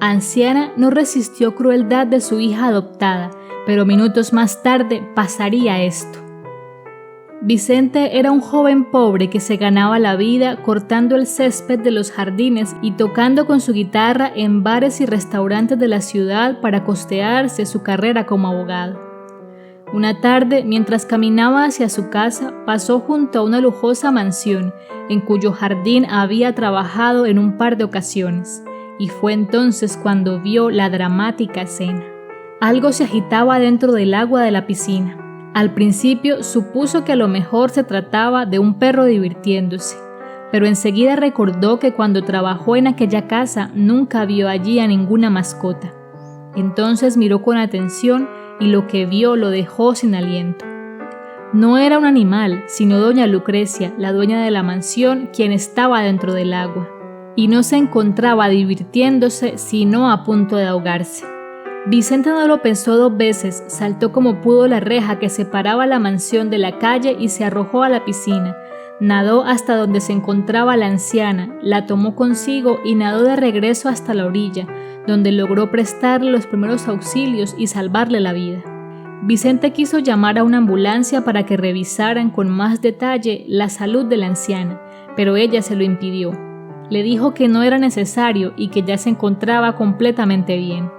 Anciana no resistió crueldad de su hija adoptada, pero minutos más tarde pasaría esto. Vicente era un joven pobre que se ganaba la vida cortando el césped de los jardines y tocando con su guitarra en bares y restaurantes de la ciudad para costearse su carrera como abogado. Una tarde, mientras caminaba hacia su casa, pasó junto a una lujosa mansión en cuyo jardín había trabajado en un par de ocasiones, y fue entonces cuando vio la dramática escena. Algo se agitaba dentro del agua de la piscina. Al principio supuso que a lo mejor se trataba de un perro divirtiéndose, pero enseguida recordó que cuando trabajó en aquella casa nunca vio allí a ninguna mascota. Entonces miró con atención y lo que vio lo dejó sin aliento. No era un animal, sino doña Lucrecia, la dueña de la mansión, quien estaba dentro del agua, y no se encontraba divirtiéndose, sino a punto de ahogarse. Vicente no lo pensó 2 veces, saltó como pudo la reja que separaba la mansión de la calle y se arrojó a la piscina. Nadó hasta donde se encontraba la anciana, la tomó consigo y nadó de regreso hasta la orilla, donde logró prestarle los primeros auxilios y salvarle la vida. Vicente quiso llamar a una ambulancia para que revisaran con más detalle la salud de la anciana, pero ella se lo impidió. Le dijo que no era necesario y que ya se encontraba completamente bien.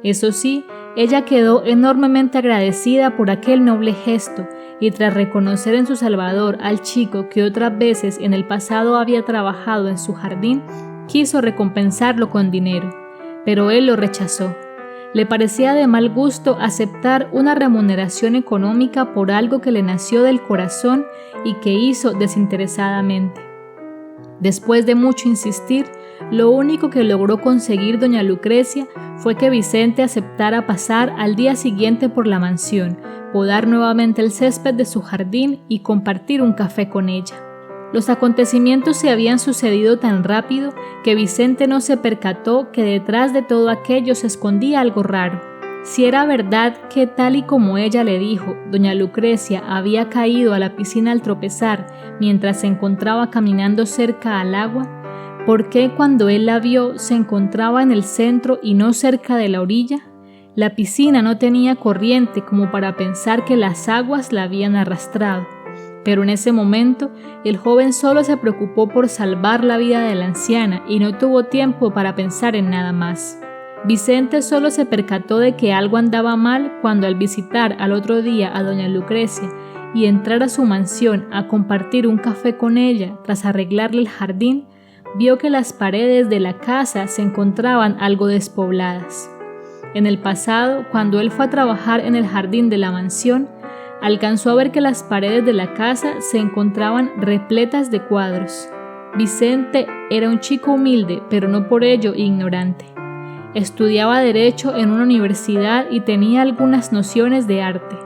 Eso sí, ella quedó enormemente agradecida por aquel noble gesto y tras reconocer en su salvador al chico que otras veces en el pasado había trabajado en su jardín, quiso recompensarlo con dinero, pero él lo rechazó. Le parecía de mal gusto aceptar una remuneración económica por algo que le nació del corazón y que hizo desinteresadamente. Después de mucho insistir, lo único que logró conseguir doña Lucrecia fue que Vicente aceptara pasar al día siguiente por la mansión, podar nuevamente el césped de su jardín y compartir un café con ella. Los acontecimientos se habían sucedido tan rápido que Vicente no se percató que detrás de todo aquello se escondía algo raro. Si era verdad que, tal y como ella le dijo, doña Lucrecia había caído a la piscina al tropezar mientras se encontraba caminando cerca al agua, ¿por qué cuando él la vio se encontraba en el centro y no cerca de la orilla? La piscina no tenía corriente como para pensar que las aguas la habían arrastrado. Pero en ese momento, el joven solo se preocupó por salvar la vida de la anciana y no tuvo tiempo para pensar en nada más. Vicente solo se percató de que algo andaba mal cuando al visitar al otro día a doña Lucrecia y entrar a su mansión a compartir un café con ella tras arreglarle el jardín, vio que las paredes de la casa se encontraban algo despobladas. En el pasado, cuando él fue a trabajar en el jardín de la mansión, alcanzó a ver que las paredes de la casa se encontraban repletas de cuadros. Vicente era un chico humilde, pero no por ello ignorante. Estudiaba Derecho en una universidad y tenía algunas nociones de arte,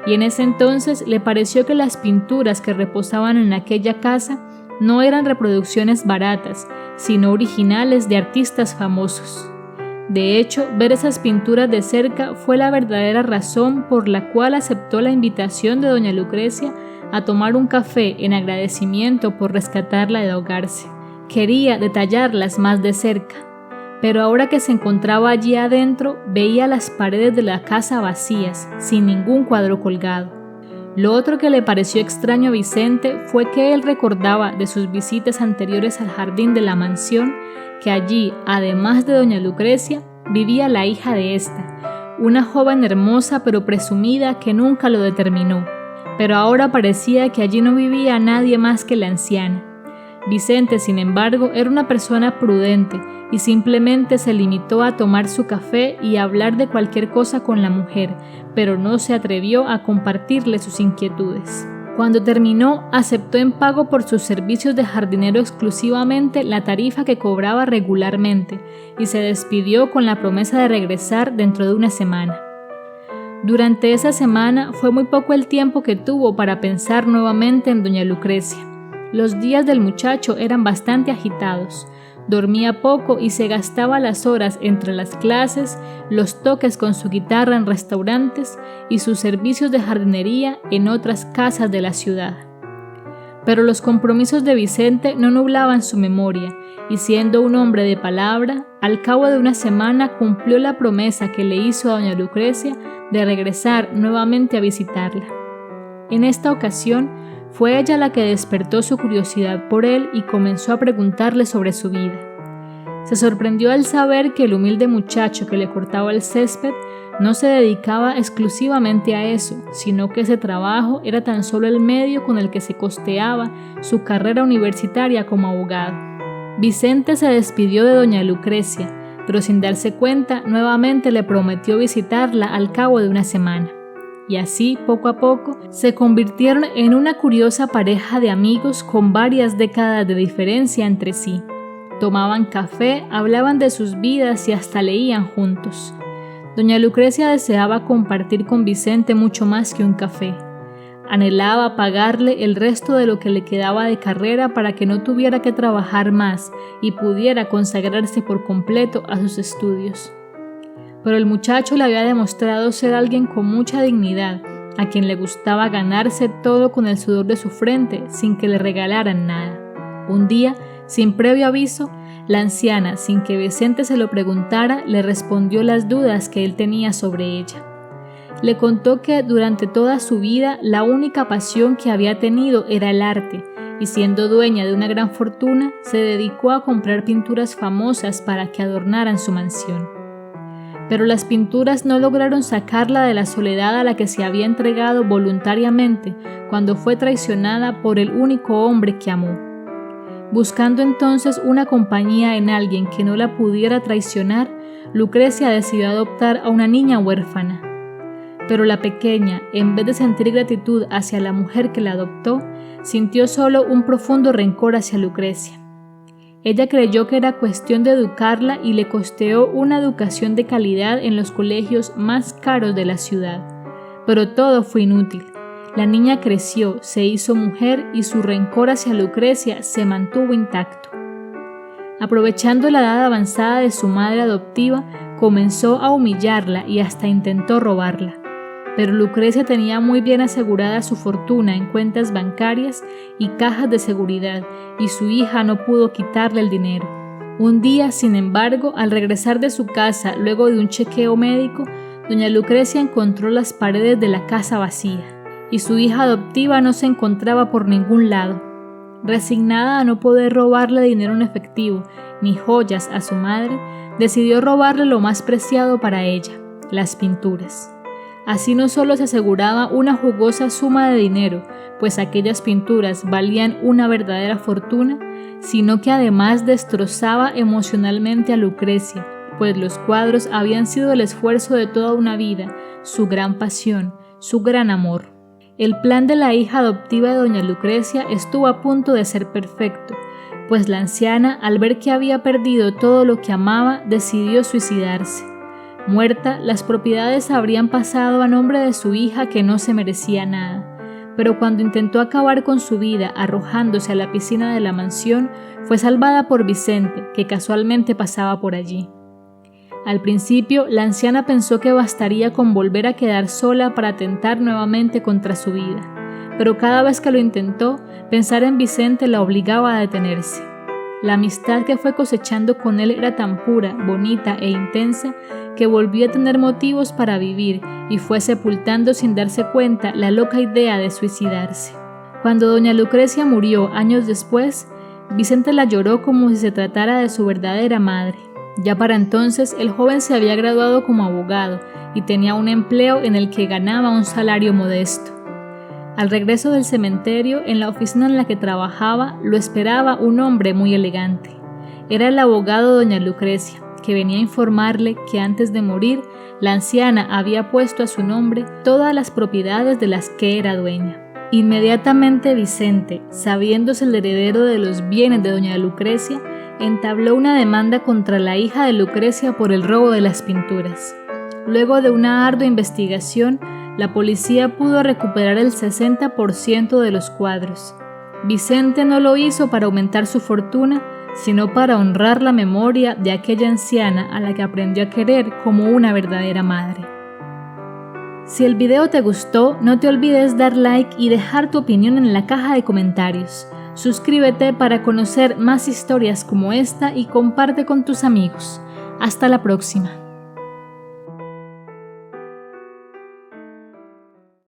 y en ese entonces le pareció que las pinturas que reposaban en aquella casa no eran reproducciones baratas, sino originales de artistas famosos. De hecho, ver esas pinturas de cerca fue la verdadera razón por la cual aceptó la invitación de doña Lucrecia a tomar un café en agradecimiento por rescatarla de ahogarse. Quería detallarlas más de cerca, pero ahora que se encontraba allí adentro, veía las paredes de la casa vacías, sin ningún cuadro colgado. Lo otro que le pareció extraño a Vicente fue que él recordaba de sus visitas anteriores al jardín de la mansión que allí, además de doña Lucrecia, vivía la hija de esta, una joven hermosa pero presumida que nunca lo determinó, pero ahora parecía que allí no vivía nadie más que la anciana. Vicente, sin embargo, era una persona prudente y simplemente se limitó a tomar su café y a hablar de cualquier cosa con la mujer, pero no se atrevió a compartirle sus inquietudes. Cuando terminó, aceptó en pago por sus servicios de jardinero exclusivamente la tarifa que cobraba regularmente y se despidió con la promesa de regresar dentro de una semana. Durante esa semana fue muy poco el tiempo que tuvo para pensar nuevamente en doña Lucrecia. Los días del muchacho eran bastante agitados. Dormía poco y se gastaba las horas entre las clases, los toques con su guitarra en restaurantes y sus servicios de jardinería en otras casas de la ciudad. Pero los compromisos de Vicente no nublaban su memoria, y siendo un hombre de palabra, al cabo de una semana cumplió la promesa que le hizo a doña Lucrecia de regresar nuevamente a visitarla. En esta ocasión, fue ella la que despertó su curiosidad por él y comenzó a preguntarle sobre su vida. Se sorprendió al saber que el humilde muchacho que le cortaba el césped no se dedicaba exclusivamente a eso, sino que ese trabajo era tan solo el medio con el que se costeaba su carrera universitaria como abogado. Vicente se despidió de doña Lucrecia, pero sin darse cuenta nuevamente le prometió visitarla al cabo de una semana. Y así, poco a poco, se convirtieron en una curiosa pareja de amigos con varias décadas de diferencia entre sí. Tomaban café, hablaban de sus vidas y hasta leían juntos. Doña Lucrecia deseaba compartir con Vicente mucho más que un café. Anhelaba pagarle el resto de lo que le quedaba de carrera para que no tuviera que trabajar más y pudiera consagrarse por completo a sus estudios. Pero el muchacho le había demostrado ser alguien con mucha dignidad, a quien le gustaba ganarse todo con el sudor de su frente sin que le regalaran nada. Un día, sin previo aviso, la anciana, sin que Vicente se lo preguntara, le respondió las dudas que él tenía sobre ella. Le contó que durante toda su vida la única pasión que había tenido era el arte, y siendo dueña de una gran fortuna, se dedicó a comprar pinturas famosas para que adornaran su mansión. Pero las pinturas no lograron sacarla de la soledad a la que se había entregado voluntariamente cuando fue traicionada por el único hombre que amó. Buscando entonces una compañía en alguien que no la pudiera traicionar, Lucrecia decidió adoptar a una niña huérfana. Pero la pequeña, en vez de sentir gratitud hacia la mujer que la adoptó, sintió solo un profundo rencor hacia Lucrecia. Ella creyó que era cuestión de educarla y le costeó una educación de calidad en los colegios más caros de la ciudad. Pero todo fue inútil. La niña creció, se hizo mujer y su rencor hacia Lucrecia se mantuvo intacto. Aprovechando la edad avanzada de su madre adoptiva, comenzó a humillarla y hasta intentó robarla. Pero Lucrecia tenía muy bien asegurada su fortuna en cuentas bancarias y cajas de seguridad, y su hija no pudo quitarle el dinero. Un día, sin embargo, al regresar de su casa luego de un chequeo médico, doña Lucrecia encontró las paredes de la casa vacía, y su hija adoptiva no se encontraba por ningún lado. Resignada a no poder robarle dinero en efectivo ni joyas a su madre, decidió robarle lo más preciado para ella, las pinturas. Así no solo se aseguraba una jugosa suma de dinero, pues aquellas pinturas valían una verdadera fortuna, sino que además destrozaba emocionalmente a Lucrecia, pues los cuadros habían sido el esfuerzo de toda una vida, su gran pasión, su gran amor. El plan de la hija adoptiva de doña Lucrecia estuvo a punto de ser perfecto, pues la anciana, al ver que había perdido todo lo que amaba, decidió suicidarse. Muerta, las propiedades habrían pasado a nombre de su hija que no se merecía nada, pero cuando intentó acabar con su vida arrojándose a la piscina de la mansión, fue salvada por Vicente, que casualmente pasaba por allí. Al principio, la anciana pensó que bastaría con volver a quedar sola para atentar nuevamente contra su vida, pero cada vez que lo intentó, pensar en Vicente la obligaba a detenerse. La amistad que fue cosechando con él era tan pura, bonita e intensa que volvió a tener motivos para vivir y fue sepultando sin darse cuenta la loca idea de suicidarse. Cuando doña Lucrecia murió años después, Vicente la lloró como si se tratara de su verdadera madre. Ya para entonces el joven se había graduado como abogado y tenía un empleo en el que ganaba un salario modesto. Al regreso del cementerio, en la oficina en la que trabajaba, lo esperaba un hombre muy elegante. Era el abogado de doña Lucrecia, que venía a informarle que antes de morir, la anciana había puesto a su nombre todas las propiedades de las que era dueña. Inmediatamente Vicente, sabiéndose el heredero de los bienes de doña Lucrecia, entabló una demanda contra la hija de Lucrecia por el robo de las pinturas. Luego de una ardua investigación, la policía pudo recuperar el 60% de los cuadros. Vicente no lo hizo para aumentar su fortuna, sino para honrar la memoria de aquella anciana a la que aprendió a querer como una verdadera madre. Si el video te gustó, no te olvides dar like y dejar tu opinión en la caja de comentarios. Suscríbete para conocer más historias como esta y comparte con tus amigos. Hasta la próxima.